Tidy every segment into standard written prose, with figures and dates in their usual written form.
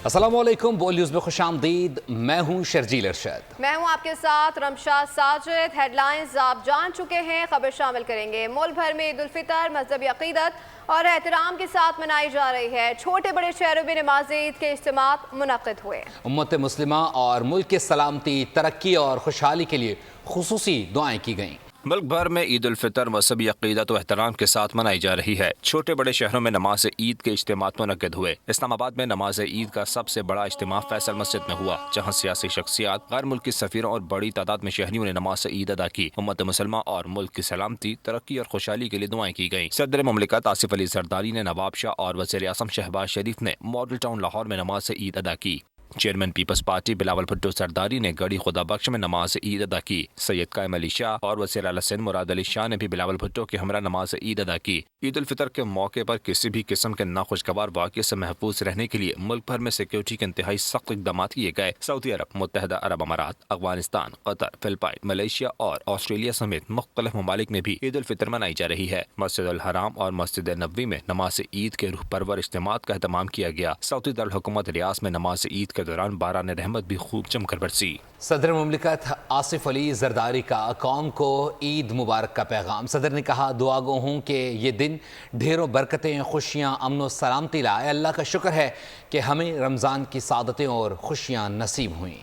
अस्सलाम वालेकुम, बोल न्यूज़ में खुशामदीद। मैं हूँ शर्जील अरशद। मैं हूँ आपके साथ रमशा साजिद। हेडलाइंस आप जान चुके हैं, खबर शामिल करेंगे। मुल्क भर में ईद उल फितर मजहबी अकीदत और एहतराम के साथ मनाई जा रही है। छोटे बड़े शहरों में नमाज ईद के इज्तिमात मुनक्किद हुए। उम्मत मुस्लिमा और मुल्क की सलामती, तरक्की और खुशहाली के लिए खुसूसी दुआएं की गईं। मुल्क भर में ईद उल फितर मजहबी अकीदत और एहतराम के साथ मनाई जा रही है। छोटे बड़े शहरों में नमाज ईद के इज्तिमात मुनक्किद हुए। इस्लामाबाद में नमाज ईद का सबसे बड़ा इज्तिमा फैसल मस्जिद में हुआ, जहाँ सियासी शख्सियात, गैर मुल्की सफीरों और बड़ी तादाद में शहरियों ने नमाज ईद अदा की। उम्मत मुसलमा और मुल्क की सलामती, तरक्की और खुशहाली के लिए दुआएं की गईं। सदर ममलिकत आसिफ अली जरदारी ने, नवाब शाह और वज़ीर आज़म शहबाज शरीफ ने मॉडल टाउन लाहौर में नमाज ईद अदा की। Chairman Peoples party Bilawal Bhutto Zardari ने गढ़ी खुदा बख्श में नमाज ईद अदा की। सैयद कायम अली शाह और वज़ीर आला सिंध मुराद अली शाह ने भी बिलावल भुट्टो के हमरा नमाज ईद अदा की। ईद उल फितर के मौके पर किसी भी किस्म के नाखुशगवार वाक़े से महफूज रहने के लिए मुल्क भर में सिक्योरिटी के इंतहाई सख्त इक़दाम किए गए। सऊदी अरब, मुत्तहदा अरब अमारात, अफगानिस्तान, कतर, फिलिपाइन, मलेशिया और ऑस्ट्रेलिया समेत मुख्तलिफ ममालिक में भी ईद उल फितर मनाई जा रही है। मस्जिद अल हराम और मस्जिद नबवी में नमाज ईद के रूह परवर इज्तिमात का एहतमाम किया गया। सऊदी दारुल हुकूमत रियाद में नमाज ईद के दौरान बारान रहमत भी खूब जमकर बरसी। सदर मुमलिकत आसिफ अली जरदारी का कौम को ईद मुबारक का पैगाम। सदर ने कहा, दुआ गो हूँ कि ये दिन ढेरों बरकतें, खुशियाँ, अमन और सलामती लाए। अल्लाह का शुक्र है कि हमें रमज़ान की सादतें और खुशियाँ नसीब हुई।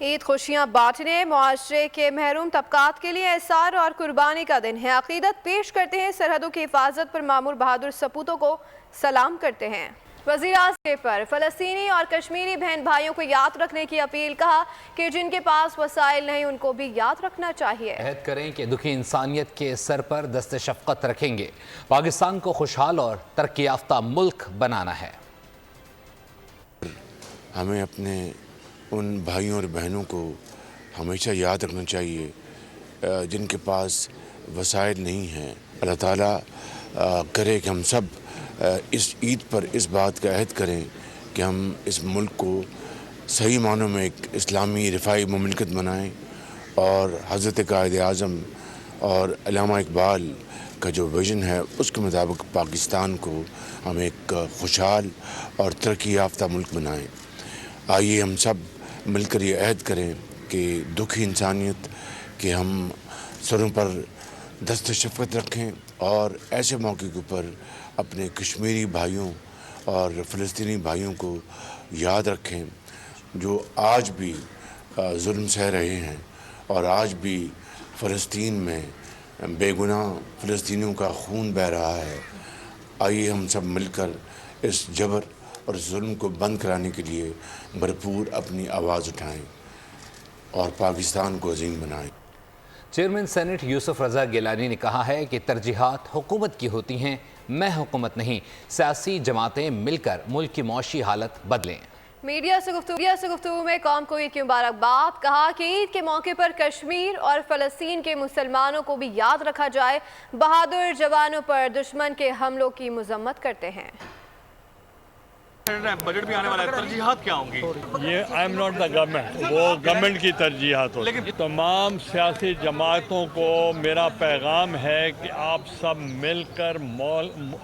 ईद खुशियाँ बांटने, मुआशरे के महरूम तबकात के लिए एहसार और कुर्बानी का दिन है। अकीदत पेश करते हैं, सरहदों की हिफाजत पर मामूर बहादुर सपूतों को सलाम करते हैं। वज़ीर आज़म पर फ़लस्तीनी और कश्मीरी बहन भाइयों को याद रखने की अपील। कहा कि जिनके पास वसाइल नहीं उनको भी याद रखना चाहिए। अहद करें कि दुखी इंसानियत के सर पर दस्ते शफ़क़त रखेंगे। पाकिस्तान को खुशहाल और तरक्की याफ्ता मुल्क बनाना है। हमें अपने उन भाइयों और बहनों को हमेशा याद रखना चाहिए जिनके पास वसाइल नहीं हैं। अल्लाह ताला करे कि हम सब इस ईद पर इस बात का अहद करें कि हम इस मुल्क को सही मानों में एक इस्लामी रिफाई मुमलिकत बनाएं और हज़रत कायद आज़म और अल्लामा इकबाल का जो विज़न है उसके मुताबिक पाकिस्तान को हम एक खुशहाल और तरक्की याफ्ता मुल्क बनाएं। आइए हम सब मिलकर ये अहद करें कि दुखी इंसानियत के हम सरों पर दस्त शफ़क़त रखें और ऐसे मौके के ऊपर अपने कश्मीरी भाइयों और फ़लस्तीनी भाइयों को याद रखें जो आज भी जुल्म सह रहे हैं और आज भी फ़लस्तीन में बेगुनाह फ़लस्तीनियों का खून बह रहा है। आइए हम सब मिलकर इस जबर और जुल्म को बंद कराने के लिए भरपूर अपनी आवाज़ उठाएं और पाकिस्तान को अजीम बनाएं। चेयरमैन सेनेट यूसुफ रज़ा गिलानी ने कहा है कि तरजीहात हुकूमत की होती हैं, मैं हुकूमत नहीं। सियासी जमातें मिलकर मुल्क की मौशी हालत बदलें। मीडिया से गुफ्तगू में कौम को ईद की मुबारकबाद। कहा कि ईद के मौके पर कश्मीर और फ़लस्तीन के मुसलमानों को भी याद रखा जाए। बहादुर जवानों पर दुश्मन के हमलों की मजम्मत करते हैं। बजट भी आने वाला है, तरजीहात क्या होंगी? ये I am not the government, वो गवर्नमेंट की तरजीहात हो। लेकिन तमाम सियासी जमातों को मेरा पैगाम है कि आप सब मिलकर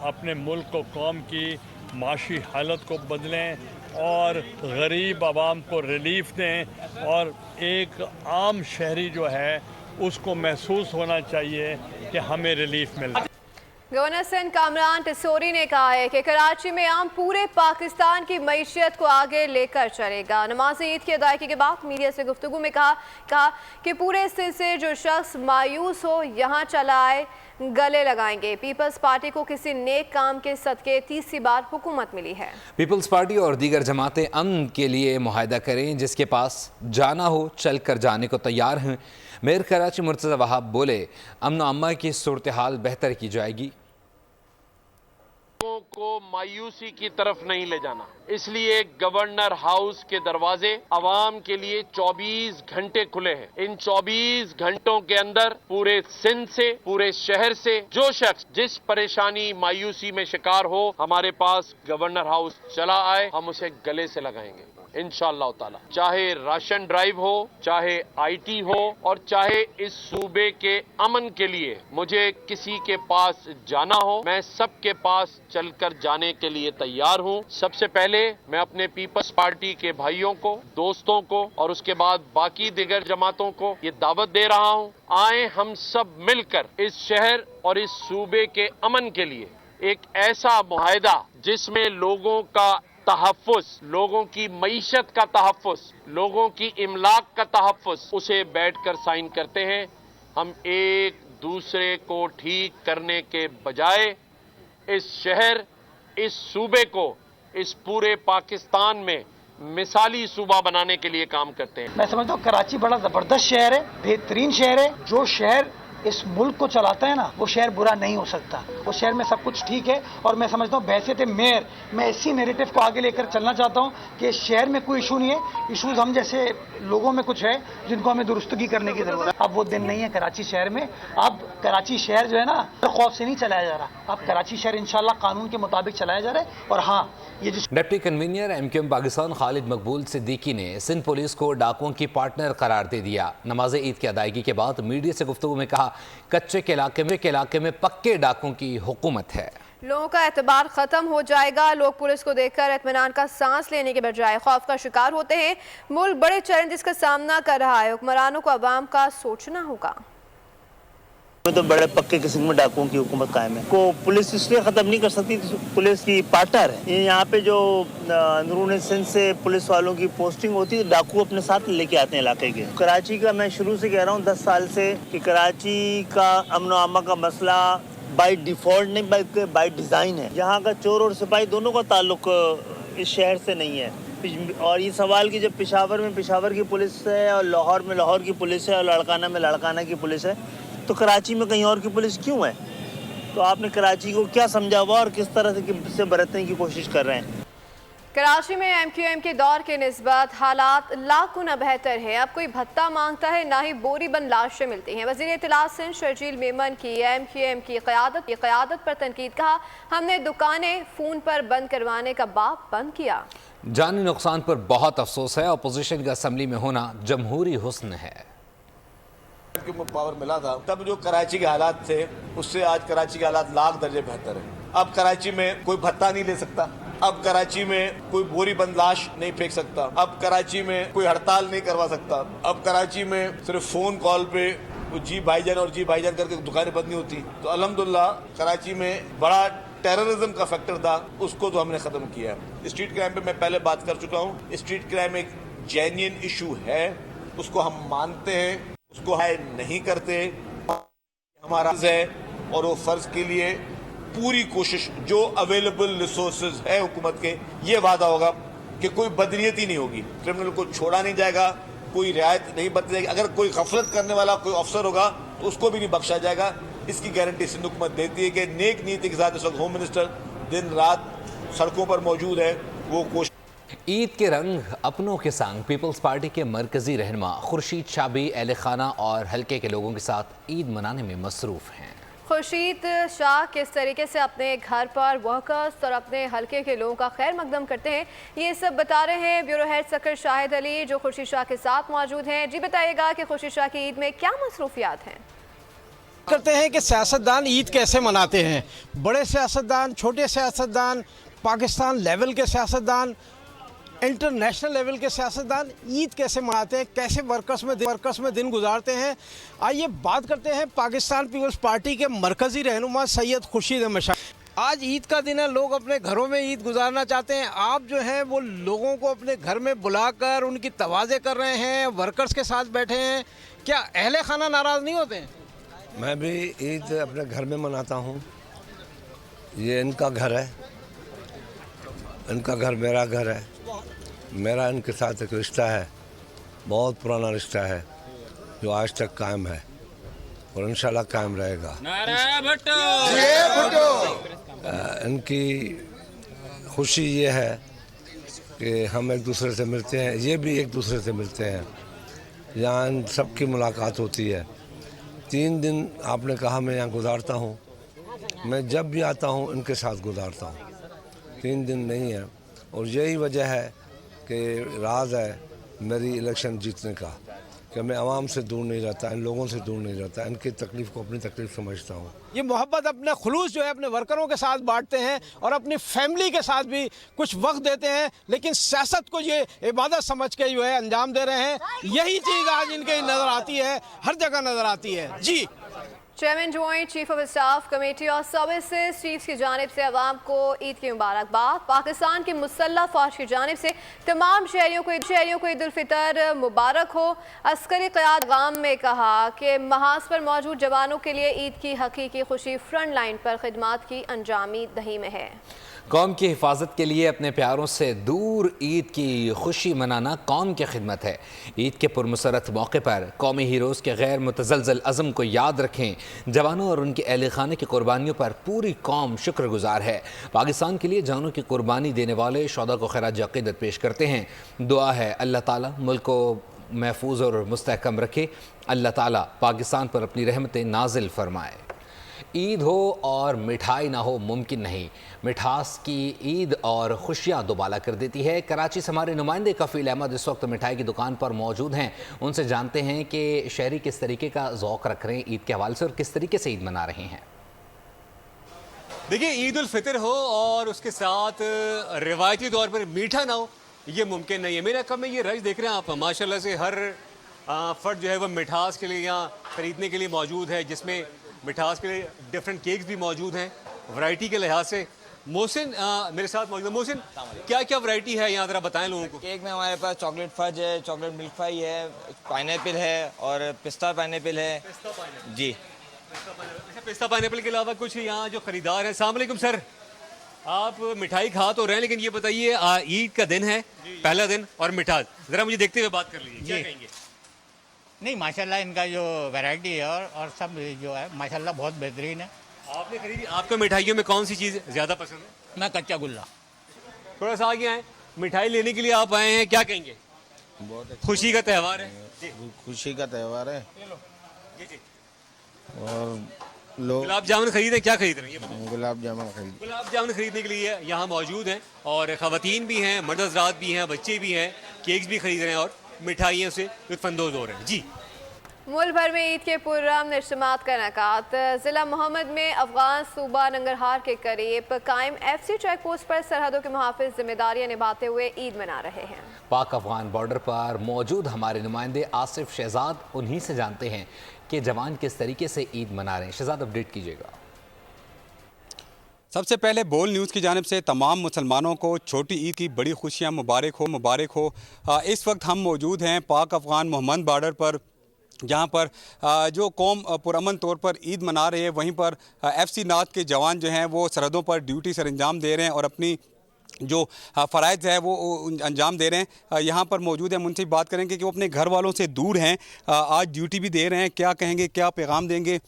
अपने मुल्क को, कौम की माशी हालत को बदलें और गरीब आवाम को रिलीफ दें और एक आम शहरी जो है उसको महसूस होना चाहिए कि हमें रिलीफ मिल रहा है। गवर्नर सिंध कामरान टिसोरी ने कहा है कि कराची में आम पूरे पाकिस्तान की मईशत को आगे लेकर चलेगा। नमाज ईद की अदायगी के बाद मीडिया से गुफ्तगू में कहा कि पूरे सिंध से जो शख्स मायूस हो यहाँ चला आए, गले लगाएंगे। पीपल्स पार्टी को किसी नेक काम के सदके तीसरी बार हुकूमत मिली है। पीपल्स पार्टी और दीगर जमातें अमन के लिए मुआहदा करें, जिसके पास जाना हो चल कर जाने को तैयार हैं। मेयर कराची मुर्तज़ा वहाब बोले, अमन अम्मा की सूरत हाल बेहतर की जाएगी। को मायूसी की तरफ नहीं ले जाना, इसलिए गवर्नर हाउस के दरवाजे अवाम के लिए 24 घंटे खुले हैं। इन 24 घंटों के अंदर पूरे सिंध से, पूरे शहर से जो शख्स जिस परेशानी, मायूसी में शिकार हो, हमारे पास गवर्नर हाउस चला आए, हम उसे गले से लगाएंगे इंशाअल्लाह ताला। चाहे राशन ड्राइव हो, चाहे आईटी हो और चाहे इस सूबे के अमन के लिए मुझे किसी के पास जाना हो, मैं सबके पास चले चल कर जाने के लिए तैयार हूं। सबसे पहले मैं अपने पीपल्स पार्टी के भाइयों को, दोस्तों को और उसके बाद बाकी दिगर जमातों को ये दावत दे रहा हूं, आए हम सब मिलकर इस शहर और इस सूबे के अमन के लिए एक ऐसा मुआहदा जिसमें लोगों का तहफ़्फ़ुज़, लोगों की मईशत का तहफ़्फ़ुज़, लोगों की इमलाक का तहफ़्फ़ुज़, उसे बैठकर साइन करते हैं। हम एक दूसरे को ठीक करने के बजाय इस शहर, इस सूबे को, इस पूरे पाकिस्तान में मिसाली सूबा बनाने के लिए काम करते हैं। मैं समझता हूँ कराची बड़ा ज़बरदस्त शहर है, बेहतरीन शहर है। जो शहर इस मुल्क को चलाता है ना, वो शहर बुरा नहीं हो सकता। वो शहर में सब कुछ ठीक है और मैं समझता हूँ बहैसियत मेयर मैं इसी नैरेटिव को आगे लेकर चलना चाहता हूँ कि शहर में कोई इशू नहीं है। इशूज़ हम जैसे लोगों में कुछ है जिनको हमें दुरुस्तगी करने की ज़रूरत है। अब वो दिन नहीं है कराची शहर में। अब कराची शहर जो है ना, खौफ से नहीं चलाया जा रहा। अब कराची शहर इंशाल्लाह कानून के मुताबिक चलाया जा रहा है। और हाँ, ये जिस deputy convener MQM Pakistan Khalid मकबूल सिद्दीकी ने सिंध पुलिस को डाकुओं की पार्टनर करार दे दिया। नमाज ईद की अदायगी के बाद मीडिया से गुफ्तगू में कहा, कच्चे के इलाके में पक्के डाकुओं की हुकूमत है। लोगों का एतबार खत्म हो जाएगा। लोग पुलिस को देखकर इत्मीनान का सांस लेने के बजाय खौफ का शिकार होते हैं। मुल्क बड़े चैलेंजेस का सामना कर रहा है। हुक्मरानों को अवाम का सोचना होगा। तो बड़े पक्के किस्म में डाकुओं की हुकूमत कायम है। को पुलिस इसलिए ख़त्म नहीं कर सकती, पुलिस की पार्टनर है। यहाँ पे जो अंदरून सिंध से पुलिस वालों की पोस्टिंग होती है, डाकू अपने साथ लेके आते हैं इलाके के। कराची का मैं शुरू से कह रहा हूँ 10 साल से कि कराची का अमन व अमा का मसला बाय डिफ़ॉल्ट नहीं बल्कि बाय डिज़ाइन है। यहाँ का चोर और सिपाही दोनों का ताल्लुक इस शहर से नहीं है। और ये सवाल कि जब पेशावर में पेशावर की पुलिस है और लाहौर में लाहौर की पुलिस है और लाड़काना में लाड़काना की पुलिस है, तो कराची में कहीं और की पुलिस क्यों है? तो आपने कराची को क्या समझा हुआ और किस तरह से बरतने की कोशिश कर रहे हैं? कराची में MQM के दौर के निस्बत हालात लाख गुना बेहतर है। अब कोई भत्ता मांगता है, ना ही बोरी बंद लाशें मिलती हैं। वज़ीर इत्तलात सिंध शर्जील मेमन की MQM की क़यादत पर तनकीद। कहा, हमने दुकानें फ़ोन पर बंद करवाने का बाब बंद किया। जानी नुकसान पर बहुत अफसोस है। अपोजिशन का असम्बली में होना जमहूरी हुस्न है। पावर मिला था तब जो कराची के हालात थे, उससे आज कराची के हालात लाख दर्जे बेहतर है। अब कराची में कोई भत्ता नहीं ले सकता, अब कराची में कोई बोरी बंद लाश नहीं फेंक सकता, अब कराची में कोई हड़ताल नहीं करवा सकता, अब कराची में सिर्फ फोन कॉल पे जी भाईजान और जी भाईजान करके दुकानें बंद नहीं होती। तो अल्हम्दुलिल्लाह कराची में बड़ा टेररिज्म का फैक्टर था, उसको तो हमने खत्म किया। स्ट्रीट क्राइम पे मैं पहले बात कर चुका हूँ। स्ट्रीट क्राइम एक जेन्युइन इशू है, उसको हम मानते हैं, उसको है नहीं करते, हमारा है और वो फर्ज के लिए पूरी कोशिश जो अवेलेबल रिसोर्सेज है हुकूमत के, ये वादा होगा कि कोई बदनीयती नहीं होगी, क्रिमिनल को छोड़ा नहीं जाएगा, कोई रियायत नहीं बरती जाएगी। अगर कोई गफलत करने वाला कोई अफसर होगा तो उसको भी नहीं बख्शा जाएगा। इसकी गारंटी सिंध हुकूमत देती है कि नेक नीति के साथ इस वक्त होम मिनिस्टर दिन रात सड़कों पर मौजूद है। वो कोशिश ईद के रंग अपनों के संग पीपल्स पार्टी के मरकजी रहनुमा खुर्शीद शाह भी अहल खाना और हल्के के लोगों के साथ ईद मनाने में मसरूफ़ हैं। खुर्शीद शाह किस तरीके से अपने घर पर वर्कर्स और अपने हल्के के लोगों का खैर मकदम करते हैं, ये सब बता रहे हैं bureau head sucker Shahid Ali, जो खुर्शीद शाह के साथ मौजूद हैं। जी बताइएगा कि खुर्शीद शाह की ईद में क्या मसरूफियात हैं? करते हैं कि सियासतदान ईद कैसे मनाते हैं। बड़े सियासतदान, छोटे सियासतदान, पाकिस्तान लेवल के सियासतदान, इंटरनेशनल लेवल के सियासतदान ईद कैसे मनाते हैं, कैसे वर्कर्स में दिन गुजारते हैं। आइए बात करते हैं पाकिस्तान पीपल्स पार्टी के मरकज़ी रहनुमा सैयद खुर्शीद अहमद शाह। आज ईद का दिन है, लोग अपने घरों में ईद गुजारना चाहते हैं। आप जो हैं वो लोगों को अपने घर में बुलाकर उनकी तवाज़े कर रहे हैं, वर्कर्स के साथ बैठे हैं। क्या अहले खाना नाराज़ नहीं होते हैं? मैं भी ईद अपने घर में मनाता हूँ। ये इनका घर है, इनका घर मेरा घर है। मेरा इनके साथ एक रिश्ता है, बहुत पुराना रिश्ता है, जो आज तक कायम है और इंशाल्लाह कायम रहेगा। इनकी खुशी ये है कि हम एक दूसरे से मिलते हैं, ये भी एक दूसरे से मिलते हैं। यहाँ इन सब की मुलाकात होती है। 3 दिन आपने कहा मैं यहाँ गुजारता हूँ, मैं जब भी आता हूँ इनके साथ गुजारता हूँ। 3 दिन नहीं है और यही वजह है कि राज है मेरी इलेक्शन जीतने का। कि मैं आवाम से दूर नहीं रहता, इन लोगों से दूर नहीं रहता, इनकी तकलीफ़ को अपनी तकलीफ़ समझता हूँ। ये मोहब्बत अपने खुलूस जो है अपने वर्करों के साथ बांटते हैं और अपनी फैमिली के साथ भी कुछ वक्त देते हैं, लेकिन सियासत को ये इबादत समझ के जो है अंजाम दे रहे हैं। यही चीज़ आज इनके नज़र आती है, हर जगह नज़र आती है। जी chairman joint chief of staff committee और सर्विसेज चीफ की जानिब से अवाम को ईद की मुबारकबाद। पाकिस्तान की मुसल्लह फौज की जानिब से तमाम शहरियों को ईद उल फितर मुबारक हो। अस्करी क़यादत पैगाम में कहा कि महाज पर मौजूद जवानों के लिए ईद की हकीकी खुशी फ्रंट लाइन पर खिदमत की अंजामी दही में है। कौम की हिफाजत के लिए अपने प्यारों से दूर ईद की खुशी मनाना कौम की खिदमत है। ईद के पुरमसरत मौके पर कौमी हीरोज़ के गैर मुतज़लज़ल अज़म को याद रखें। जवानों और उनके अहल खाने की कुर्बानियों पर पूरी कौम शुक्रगुजार है। पाकिस्तान के लिए जानों की कुर्बानी देने वाले शोहदा को खिराज अक़ीदत पेश करते हैं। दुआ है अल्लाह ताला मुल्क को महफूज और मुस्तहकम रखे। अल्लाह ताला पाकिस्तान पर अपनी रहमतें नाजिल फरमाए। ईद हो और मिठाई ना हो मुमकिन नहीं। मिठास की ईद और खुशियाँ दोबाला कर देती है। कराची से हमारे नुमाइंदे कफ़ील अहमद इस वक्त मिठाई की दुकान पर मौजूद हैं। उनसे जानते हैं कि शहरी किस तरीके का ज़ौक़ रख रहे हैं ईद के हवाले से और किस तरीके से ईद मना रहे हैं। देखिए, ईद उल फितर हो और उसके साथ रिवायती तौर पर मीठा ना हो, ये मुमकिन नहीं है। मेरे कम में ये रश देख रहे हैं आप, माशाल्लाह से हर फर्द जो है वो मिठास के लिए यहाँ ख़रीदने के लिए मौजूद है, जिसमें मिठास के लिए डिफरेंट केक्स भी मौजूद हैं वैरायटी के लिहाज से। मोहसिन मेरे साथ मौजूद है। मोहसिन, क्या क्या वैरायटी है यहाँ, ज़रा बताएं लोगों को। केक में हमारे पास चॉकलेट फज है, चॉकलेट मिल्क पाई है, पाइनएप्पल है और पिस्ता पाइनएप्पल है। जी, अच्छा, पिस्ता पाइनएप्पल के अलावा कुछ यहाँ जो ख़रीदार हैं। अस्सलाम वालेकुम सर, आप मिठाई खा तो रहे हैं, लेकिन ये बताइए ईद का दिन है, पहला दिन और मिठास, ज़रा मुझे देखते हुए बात कर लीजिए, क्या कहेंगे? नहीं, माशाल्लाह इनका जो वैरायटी है और सब जो है माशाल्लाह बहुत बेहतरीन है। आपने खरीदी, आपको मिठाइयों में कौन सी चीज़ ज़्यादा पसंद है? मैं कच्चा गुल्ला। थोड़ा सा आगे आए, मिठाई लेने के लिए आप आए हैं, क्या कहेंगे? बहुत खुशी का त्यौहार है, खुशी का त्यौहार है जी जी। और लोग गुलाब जामुन खरीदे, क्या खरीद रहे हैं? गुलाब जामुन खरीदने के लिए यहाँ मौजूद हैं और ख़वातीन भी हैं, मर्द हज़रात भी हैं, बच्चे भी हैं, केक्स भी खरीद रहे हैं और मिठाइयों से लुत्फ़अंदोज़ हो रहे हैं। जी, मुल्क भर में ईद के पुरअमन इज्तिमात का इनेकात। ज़िला मोहम्मद में अफगान सूबा नंगरहार के करीब कायम FC चेक पोस्ट पर सरहदों के मुहाफ़िज़ जिम्मेदारियाँ निभाते हुए ईद मना रहे हैं। पाक अफगान बॉर्डर पर मौजूद हमारे नुमाइंदे आसिफ शहजाद उन्हीं से जानते हैं कि जवान किस तरीके से ईद मना रहे हैं। शहजाद, अपडेट कीजिएगा। सबसे पहले बोल न्यूज़ की जानिब से तमाम मुसलमानों को छोटी ईद की बड़ी खुशियाँ मुबारक हो। इस वक्त हम मौजूद हैं पाक अफगान मोहम्मद बॉर्डर पर, जहाँ पर जो कौम पुरअमन तौर पर ईद मना रही है, वहीं पर FC नात के जवान जो हैं वो सरहदों पर ड्यूटी सर अंजाम दे रहे हैं और अपनी जो फ़राइज़ है वो अंजाम दे रहे हैं। यहाँ पर मौजूद है, उनसे बात करेंगे कि वो अपने घर वालों से दूर हैं, आज ड्यूटी भी दे रहे हैं, क्या कहेंगे, क्या पैगाम देंगे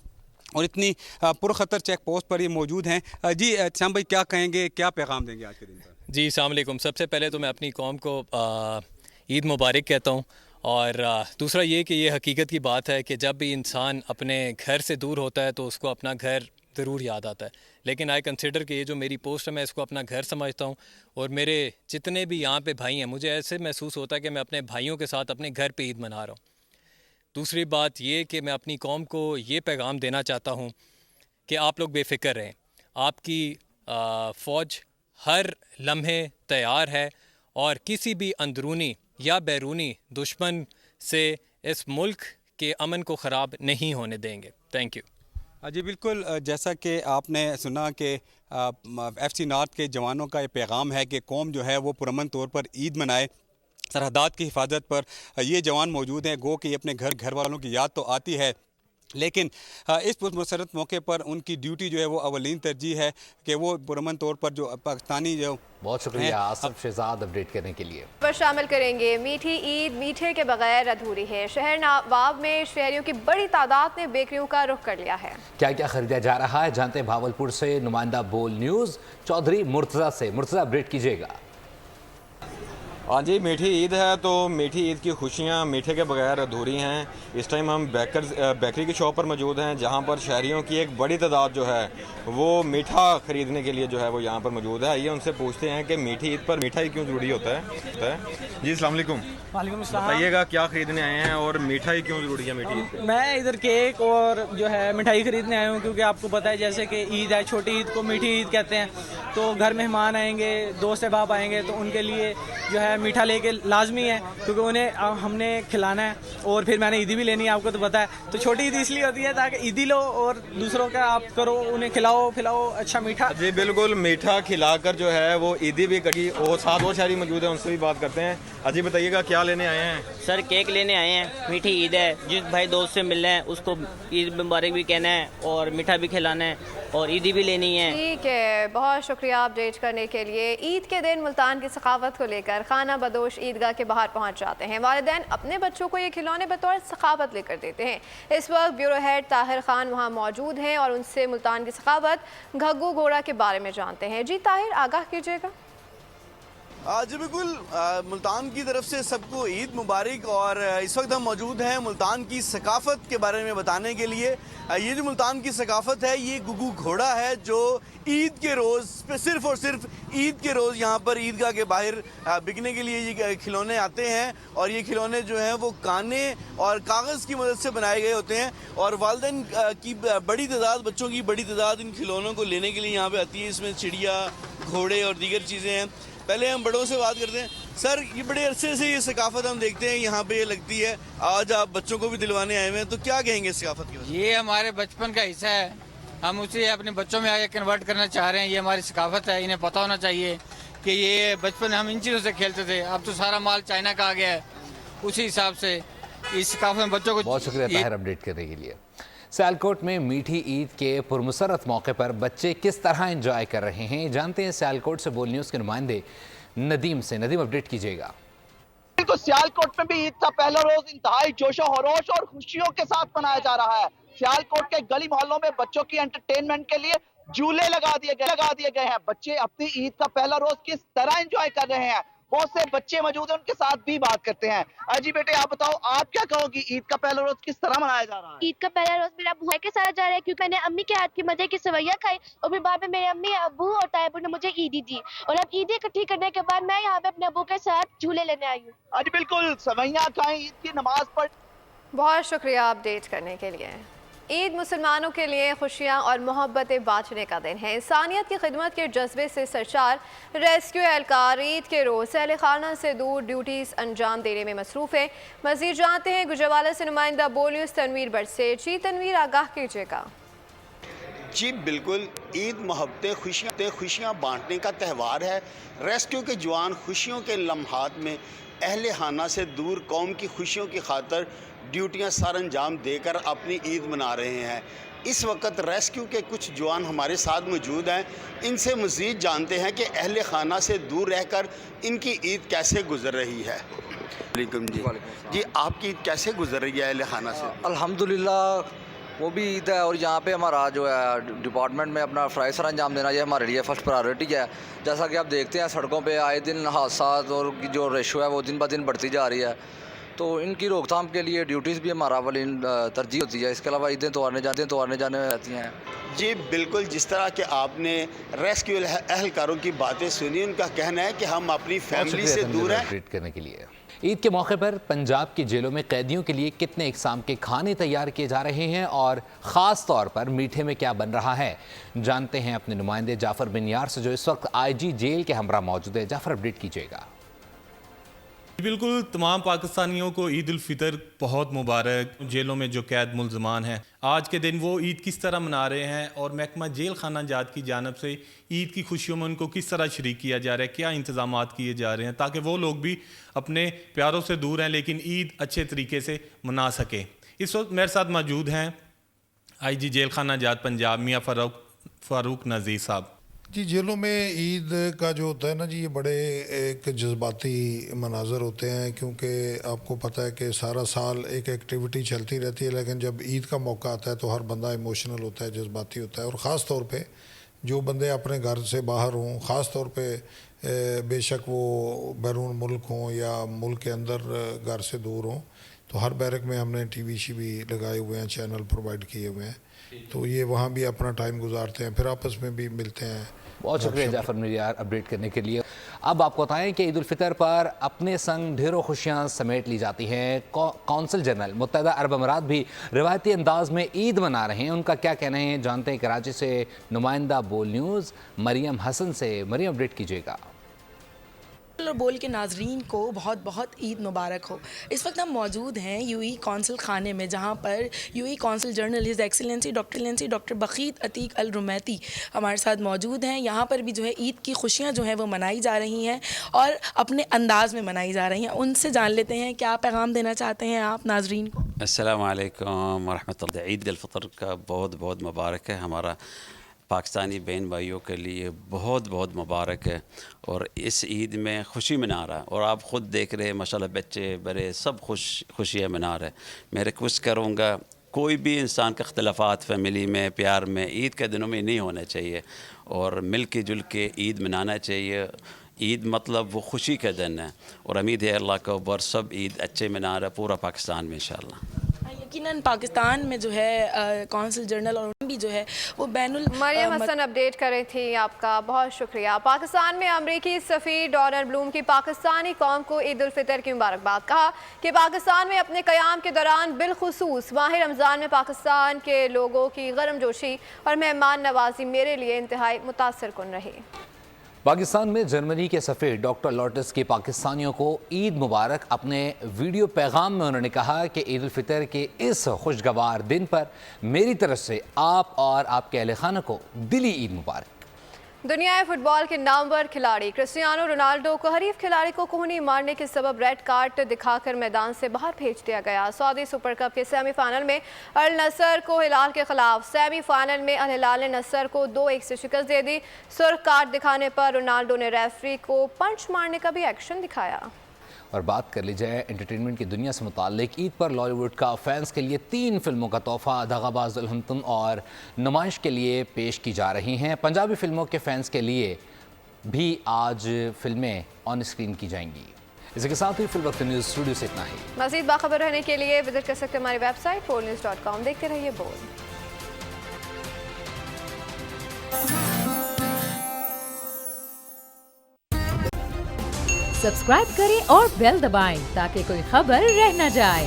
और इतनी पुरखतर चेक पोस्ट पर ये मौजूद हैं। जी श्याम भाई, क्या कहेंगे, क्या पैगाम देंगे आज के दिन पर? जी अस्सलाम वालेकुम। सबसे पहले तो मैं अपनी कौम को ईद मुबारक कहता हूँ और दूसरा ये कि ये हकीकत की बात है कि जब भी इंसान अपने घर से दूर होता है तो उसको अपना घर ज़रूर याद आता है, लेकिन आई कंसिडर कि ये जो मेरी पोस्ट है मैं इसको अपना घर समझता हूँ और मेरे जितने भी यहाँ पे भाई हैं, मुझे ऐसे महसूस होता है कि मैं अपने भाइयों के साथ अपने घर पे ईद मना रहा हूँ। दूसरी बात ये कि मैं अपनी कौम को ये पैगाम देना चाहता हूँ कि आप लोग बेफ़िक्र रहें, आपकी फ़ौज हर लम्हे तैयार है और किसी भी अंदरूनी या बैरूनी दुश्मन से इस मुल्क के अमन को ख़राब नहीं होने देंगे। Thank you. जी बिल्कुल, जैसा कि आपने सुना कि FC नार्थ के जवानों का ये पैगाम है कि कौम जो है वो पुरअमन तौर पर ईद मनाए। सरहदात की हिफाजत पर ये जवान मौजूद हैं। गो कि अपने घर वालों की याद तो आती है, लेकिन इस पुरमसरत मौके पर उनकी ड्यूटी जो है वो अवलीन तरजीह है कि वो पुरअमन तौर पर जो पाकिस्तानी जो। बहुत शुक्रिया आसिफ शहजाद अपडेट करने के लिए। पर शामिल करेंगे, मीठी ईद मीठे के बगैर अधूरी है। शहर नवाब में शहरियों की बड़ी तादाद ने बेकरियों का रुख कर लिया है। क्या क्या खरीदा जा रहा है, जानते हैं भावलपुर से नुमाइंदा बोल न्यूज़ चौधरी मुर्तज़ा से। मुर्तज़ा, अपडेट कीजिएगा। हाँ जी, मीठी ईद है तो मीठी ईद की खुशियाँ मीठे के बगैर अधूरी हैं। इस टाइम हम बेकरी की शॉप पर मौजूद हैं, जहाँ पर शहरियों की एक बड़ी तादाद जो है वो मीठा ख़रीदने के लिए जो है वो यहाँ पर मौजूद है। आइए उनसे पूछते हैं कि मीठी ईद पर मिठाई क्यों ज़रूरी होता है। जी अस्सलाम वालेकुम। वालेकुम अस्सलाम। बताइएगा क्या ख़रीदने आए हैं और मिठाई क्यों ज़रूरी है मीठी ईद पर? मैं इधर केक और जो है मिठाई ख़रीदने आया हूँ, क्योंकि आपको पता है जैसे कि ईद है, छोटी ईद को मीठी ईद कहते हैं, तो घर मेहमान आएंगे, दोस्त अहबाब आएंगे, तो उनके लिए जो है मीठा लेके लाजमी है, क्योंकि उन्हें हमने खिलाना है। और फिर मैंने ईदी भी लेनी है, आपको तो पता है। तो छोटी ईद इसलिए होती है ताकि ईदी लो और दूसरों का आप करो, उन्हें खिलाओ पिलाओ अच्छा मीठा। जी बिल्कुल, मीठा खिलाकर जो है वो ईदी भी कटी। और साथ और शहरी मौजूद है, उनसे भी बात करते हैं। अजी बताइएगा क्या लेने आए हैं? सर केक लेने आए हैं, मीठी ईद है, जिस भाई दोस्त से मिलना है उसको ईद मुबारक भी कहना है और मीठा भी खिलाना है और ईदी भी लेनी है। ठीक है, बहुत शुक्रिया अपडेट करने के लिए। ईद के दिन मुल्तान की सखावत को लेकर खाना बदोश ईदगाह के बाहर पहुंच जाते हैं। वालिदैन अपने बच्चों को ये खिलौने बतौर सखावत लेकर देते हैं। इस वक्त ब्यूरो हेड ताहिर खान वहां मौजूद हैं और उनसे मुल्तान की सखावत घग्गू घोड़ा के बारे में जानते हैं। जी ताहिर, आगाह कीजिएगा। जी बिल्कुल, मुल्तान की तरफ से सबको ईद मुबारक। और इस वक्त हम मौजूद हैं मुल्तान की सकाफ़त के बारे में बताने के लिए। ये जो मुल्तान की सकाफ़त है, ये घुघू घोड़ा है जो ईद के रोज़ सिर्फ़ और सिर्फ ईद के रोज़ यहाँ पर ईदगाह के बाहर बिकने के लिए ये खिलौने आते हैं। और ये खिलौने जो हैं वो काने और कागज़ की मदद से बनाए गए होते हैं। और वालिदैन की बड़ी तादाद, बच्चों की बड़ी तादाद इन खिलौनों को लेने के लिए यहाँ पर आती है। इसमें चिड़िया, घोड़े और दीगर चीज़ें हैं। पहले हम बड़ों से बात करते हैं। सर, ये बड़े अरसे से ये सकाफ़त हम देखते हैं यहाँ पे ये लगती है, आज आप बच्चों को भी दिलवाने आए हुए हैं, तो क्या कहेंगे इस सकाफ़त के बारे में? ये हमारे बचपन का हिस्सा है, हम उसे अपने बच्चों में आगे कन्वर्ट करना चाह रहे हैं। ये हमारी सकाफ़त है, इन्हें पता होना चाहिए कि ये बचपन हम इन चीज़ों से खेलते थे। अब तो सारा माल चाइना का आ गया है, उसी हिसाब से इस सकाफ़त में बच्चों को। बहुत शुक्रिया ताहिर अपडेट करने के लिए। सियालकोट में मीठी ईद के पुरमसरत मौके पर बच्चे किस तरह एंजॉय कर रहे हैं, जानते हैं सियालकोट से बोल न्यूज़ के नुमाइंदे नदीम से। नदीम, अपडेट कीजिएगा। तो सियालकोट में भी ईद का पहला रोज इंतहाई जोशो खरोश और खुशियों के साथ मनाया जा रहा है। सियालकोट के गली मोहल्लों में बच्चों की एंटरटेनमेंट के लिए झूले लगा दिए गए हैं। बच्चे अपनी ईद का पहला रोज किस तरह एंजॉय कर रहे हैं, बहुत से बच्चे मौजूद हैं, उनके साथ भी बात करते हैं। अजी बेटे, आप बताओ, आप क्या कहोगी, ईद का पहला रोज किस तरह मनाया जा रहा है? ईद का पहला रोज मेरा बुआ के साथ जा रहा है, क्योंकि मैंने अम्मी के हाथ की मजे की सवैया खाई और फिर बाद में मेरे अम्मी, अबू और तायबू ने मुझे ईदी दी। और अब ईदी इकट्ठी करने के बाद मैं यहाँ पे अपने अबू के साथ झूले लेने आई हूँ। अजी बिल्कुल, सवैया खाएं, ईद की नमाज पढ़। बहुत शुक्रिया अपडेट करने के लिए। ईद मुसलमानों के लिए खुशियाँ और मोहब्बतें बांटने का दिन है। इंसानियत की खिदमत के जज्बे से सरशार रेस्क्यू एहलकार ईद के रोज़ अहले खाना से दूर ड्यूटीज़ अंजाम देने में मसरूफ़ है। मज़ीद जानते हैं गुजरावाला से नुमाइंदा बोल न्यूज़ तनवीर भट्ट से। जी तनवीर, आगाह कीजिएगा। जी बिल्कुल, ईद मोहब्बतें खुशियाँ बांटने का त्यौहार है। रेस्क्यू के जवान खुशियों के लम्हात में अहले खाना से दूर कौम की खुशियों की खातर ड्यूटियां सर अंजाम देकर अपनी ईद मना रहे हैं। इस वक्त रेस्क्यू के कुछ जवान हमारे साथ मौजूद हैं। इनसे मज़ीद जानते हैं कि अहले खाना से दूर रहकर इनकी ईद कैसे गुजर रही है। जी, आपकी ईद कैसे गुजर रही है अहले खाना से? अल्हम्दुलिल्लाह, वो भी ईद है और यहाँ पे हमारा जो है डिपार्टमेंट में अपना फ़राइज़ सर अंजाम देना, ये हमारे लिए फ़र्स्ट प्रायोरिटी है। जैसा कि आप देखते हैं सड़कों पे आए दिन हादसात और जो रेशो है वो दिन ब दिन बढ़ती जा रही है, तो इनकी रोकथाम के लिए ड्यूटीज़ भी हमारा अवलीन तरजीह होती है। इसके अलावा ईदें तो आने जाने रहती हैं। जी बिल्कुल, जिस तरह के आपने रेस्क्यू एहलकारों की बातें सुनी, उनका कहना है कि हम अपनी फैमिली से दूर हैं। ट्रीट करने के लिए ईद के मौके पर पंजाब की जेलों में कैदियों के लिए कितने इकसाम के खाने तैयार किए जा रहे हैं और ख़ास तौर पर मीठे में क्या बन रहा है, जानते हैं अपने नुमाइंदे जाफ़र बिन यार से, जो इस वक्त IG जेल के हमरा मौजूद है। जाफ़र, अपडेट कीजिएगा। बिल्कुल, तमाम पाकिस्तानियों को ईद उल फितर बहुत मुबारक। जेलों में जो कैद मुलजमान हैं, आज के दिन वो ईद किस तरह मना रहे हैं और महकमा जेल खाना जात की जानब से ईद की खुशियों में उनको किस तरह शरीक किया जा रहा है, क्या इंतज़ामात किए जा रहे हैं ताकि वो लोग भी अपने प्यारों से दूर हैं लेकिन ईद अच्छे तरीके से मना सकें। इस वक्त मेरे साथ मौजूद हैं IG जेल खाना जात पंजाब मियाँ फ़ारूक नज़ीर साहब। जी, जेलों में ईद का जो होता है ना जी, ये बड़े एक जज्बाती मनाज़र होते हैं, क्योंकि आपको पता है कि सारा साल एक एक्टिविटी चलती रहती है, लेकिन जब ईद का मौका आता है तो हर बंदा इमोशनल होता है, जज्बाती होता है। और ख़ास तौर पे जो बंदे अपने घर से बाहर हों, ख़ास तौर पे बेशक वो बैरून मुल्क हों या मुल्क के अंदर घर से दूर हों, तो हर बैरक में हमने टीवी शीवी लगाए हुए हैं, चैनल प्रोवाइड किए हुए हैं, तो ये वहाँ भी अपना टाइम गुजारते हैं, फिर आपस में भी मिलते हैं। बहुत शुक्रिया जाफर मियार अपडेट करने के लिए। अब आपको बताएं कि ईद उल फितर पर अपने संग ढेरों खुशियां समेट ली जाती हैं। कौंसल जनरल मुत्तहदा अरब अमारात भी रिवायती अंदाज में ईद मना रहे हैं। उनका क्या कहना है जानते हैं कराची से नुमाइंदा बोल न्यूज़ मरियम हसन से। मरियम अपडेट कीजिएगा। और बोल के नाजरीन को बहुत बहुत ईद मुबारक हो। इस वक्त हम मौजूद हैं यूई कौंसल खाने में, जहां पर UAE consul general his excellency doctor Bakheet Ateeq Al Rumaithi हमारे साथ मौजूद हैं। यहाँ पर भी जो है ईद की खुशियाँ जो हैं वो मनाई जा रही हैं और अपने अंदाज में मनाई जा रही हैं। उनसे जान लेते हैं क्या पैगाम देना चाहते हैं आप नाजरीन को। अस्सलाम वालेकुम रहमतुल्लाह। ईद उल फितर का बहुत बहुत मुबारक है। हमारा पाकिस्तानी बहन भाइयों के लिए बहुत बहुत मुबारक है और इस ईद में खुशी मना रहा है और आप ख़ुद देख रहे हैं माशाल्लाह बच्चे बड़े सब खुशियाँ मना रहे हैं। मैं रिक्वेस्ट करूँगा कोई भी इंसान का इख्तलाफात फैमिली में प्यार में ईद के दिनों में नहीं होना चाहिए और मिल के जुल के ईद मनाना चाहिए। ईद मतलब वो खुशी का दिन है और उम्मीद है अल्लाह के ऊपर सब ईद अच्छे मना रहा है पूरा पाकिस्तान में इंशाल्लाह। यकीनन पाकिस्तान में जो है कौंसल जनरल और भी जो है वो बैनुल मरियम हसन अपडेट कर रही थी, आपका बहुत शुक्रिया। पाकिस्तान में अमरीकी सफ़ीर डोनाल्ड ब्लूम की पाकिस्तानी कौम को ईद उल फितर की मुबारकबाद। कहा कि पाकिस्तान में अपने क़याम के दौरान बिलखुसूस माह रमज़ान में पाकिस्तान के लोगों की गर्मजोशी और मेहमान नवाजी मेरे लिए इंतहाई मुतासर कुन रही। पाकिस्तान में जर्मनी के सफ़ीर डॉक्टर लॉटस की पाकिस्तानियों को ईद मुबारक। अपने वीडियो पैगाम में उन्होंने कहा कि ईद उल फितर के इस खुशगवार दिन पर मेरी तरफ से आप और आपके अहले खाना को दिली ईद मुबारक। दुनिया फुटबॉल के नामवर खिलाड़ी क्रिस्टियानो रोनाल्डो को हरीफ खिलाड़ी को कोहनी मारने के सबब रेड कार्ड दिखाकर मैदान से बाहर भेज दिया गया। सऊदी सुपर कप के सेमीफाइनल में अल नसर को हिलाल के खिलाफ सेमीफाइनल में अल हिलाल ने नसर को 2-1 से शिकस्त दे दी। सुर्ख कार्ड दिखाने पर रोनाल्डो ने रेफरी को पंच मारने का भी एक्शन दिखाया। और बात कर ली जाए एंटरटेनमेंट की दुनिया से मुताल्लिक। ईद पर लॉलीवुड का फैंस के लिए 3 फिल्मों का तोहफा दगाबाज दुल्हन तुम और नुमाइश के लिए पेश की जा रही हैं। पंजाबी फिल्मों के फैंस के लिए भी आज फिल्में ऑन स्क्रीन की जाएंगी। इसके साथ ही फिल वक्त न्यूज़ स्टूडियो से इतना ही। मज़ीद बाखबर रहने के लिए विजिट कर सकते हैं हमारी वेबसाइट bolnews.com। देखते रहिए बोल। सब्सक्राइब करें और बेल दबाएं ताकि कोई खबर रह न जाए।